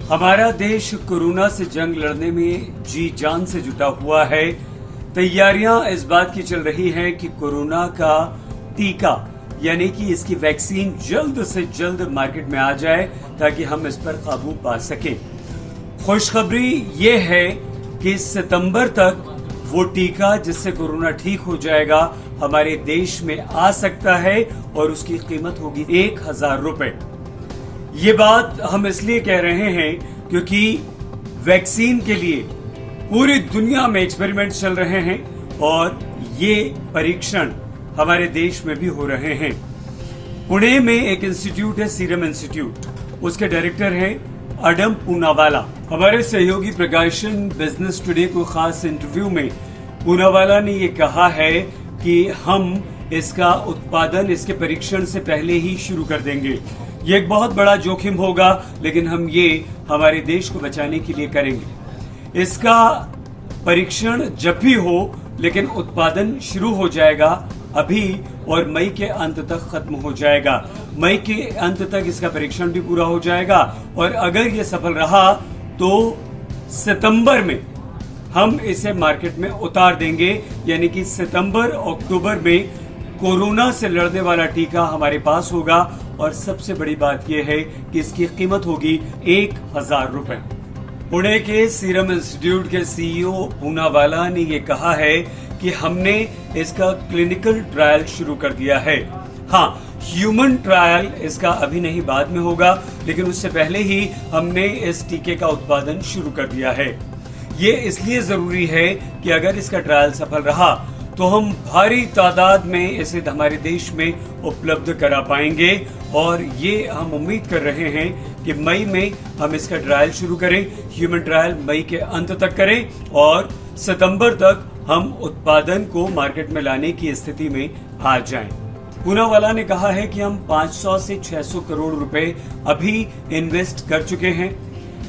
हमारा देश कोरोना से जंग लड़ने में जी जान से जुटा हुआ है। तैयारियां इस बात की चल रही हैं कि कोरोना का टीका यानी कि इसकी वैक्सीन जल्द से जल्द मार्केट में आ जाए ताकि हम इस पर काबू पा सकें। खुशखबरी ये है कि सितंबर तक वो टीका जिससे कोरोना ठीक हो जाएगा हमारे देश में आ सकता है और उसकी कीमत होगी 1000 रुपए। ये बात हम इसलिए कह रहे हैं क्योंकि वैक्सीन के लिए पूरी दुनिया में एक्सपेरिमेंट चल रहे हैं और ये परीक्षण हमारे देश में भी हो रहे हैं। पुणे में एक इंस्टीट्यूट है, सीरम इंस्टीट्यूट, उसके डायरेक्टर हैं अडम पूनावाला। हमारे सहयोगी प्रकाशन बिजनेस टुडे को खास इंटरव्यू में पूनावाला ने ये कहा है कि हम इसका उत्पादन इसके परीक्षण से पहले ही शुरू कर देंगे। ये एक बहुत बड़ा जोखिम होगा लेकिन हम ये हमारे देश को बचाने के लिए करेंगे। इसका परीक्षण जब भी हो लेकिन उत्पादन शुरू हो जाएगा अभी और मई के अंत तक खत्म हो जाएगा। मई के अंत तक इसका परीक्षण भी पूरा हो जाएगा और अगर ये सफल रहा तो सितंबर में हम इसे मार्केट में उतार देंगे। यानी कि सितंबर अक्टूबर में कोरोना से लड़ने वाला टीका हमारे पास होगा और सबसे बड़ी बात यह है कि इसकी कीमत होगी 1000 रुपए। पुणे के सीरम इंस्टीट्यूट के सीईओ पूनावाला ने यह कहा है कि हमने इसका क्लिनिकल ट्रायल शुरू कर दिया है। हाँ, ह्यूमन ट्रायल इसका अभी नहीं, बाद में होगा, लेकिन उससे पहले ही हमने इस टीके का उत्पादन शुरू कर दिया है। ये इसलिए जरूरी है कि अगर इसका ट्रायल सफल रहा तो हम भारी तादाद में इसे हमारे देश में उपलब्ध करा पाएंगे और ये हम उम्मीद कर रहे हैं कि मई में हम इसका ट्रायल शुरू करें। ह्यूमन ट्रायल मई के अंत तक करें और सितंबर तक हम उत्पादन को मार्केट में लाने की स्थिति में आ जाएं। पूनावाला ने कहा है कि हम 500 से 600 करोड़ रुपए अभी इन्वेस्ट कर चुके हैं।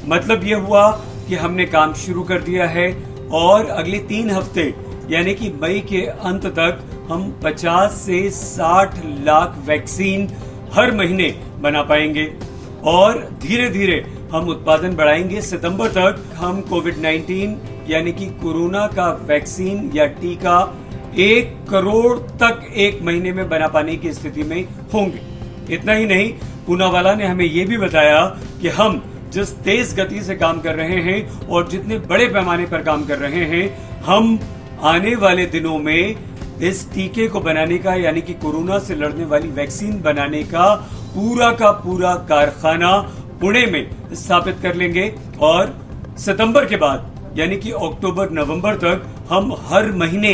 मतलब ये हुआ कि हमने काम शुरू कर दिया है और अगले 3 हफ्ते यानी कि मई के अंत तक हम 50 से 60 लाख वैक्सीन हर महीने बना पाएंगे और धीरे धीरे हम उत्पादन बढ़ाएंगे। सितंबर तक हम कोविड-19 यानी कि कोरोना का वैक्सीन या टीका 1 करोड़ तक 1 महीने में बना पाने की स्थिति में होंगे। इतना ही नहीं, पूनावाला ने हमें यह भी बताया कि हम जिस तेज गति से काम कर रहे हैं और जितने बड़े पैमाने पर काम कर रहे हैं, हम आने वाले दिनों में इस टीके को बनाने का यानी कि कोरोना से लड़ने वाली वैक्सीन बनाने का पूरा कारखाना पुणे में स्थापित कर लेंगे और सितंबर के बाद यानी कि अक्टूबर नवंबर तक हम हर महीने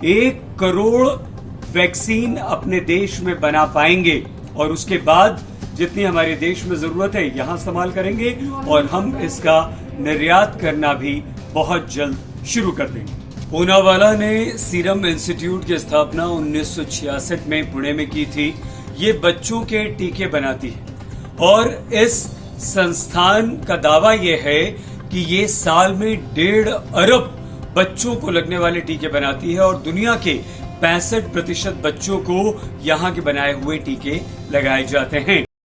1 करोड़ वैक्सीन अपने देश में बना पाएंगे और उसके बाद जितनी हमारे देश में जरूरत है यहां इस्तेमाल करेंगे और हम इसका निर्यात करना भी बहुत जल्द शुरू कर देंगे। पूनावाला ने सीरम इंस्टीट्यूट की स्थापना 1966 में पुणे में की थी। ये बच्चों के टीके बनाती है और इस संस्थान का दावा यह है कि ये साल में 1.5 अरब बच्चों को लगने वाले टीके बनाती है और दुनिया के 65% बच्चों को यहाँ के बनाए हुए टीके लगाए जाते हैं।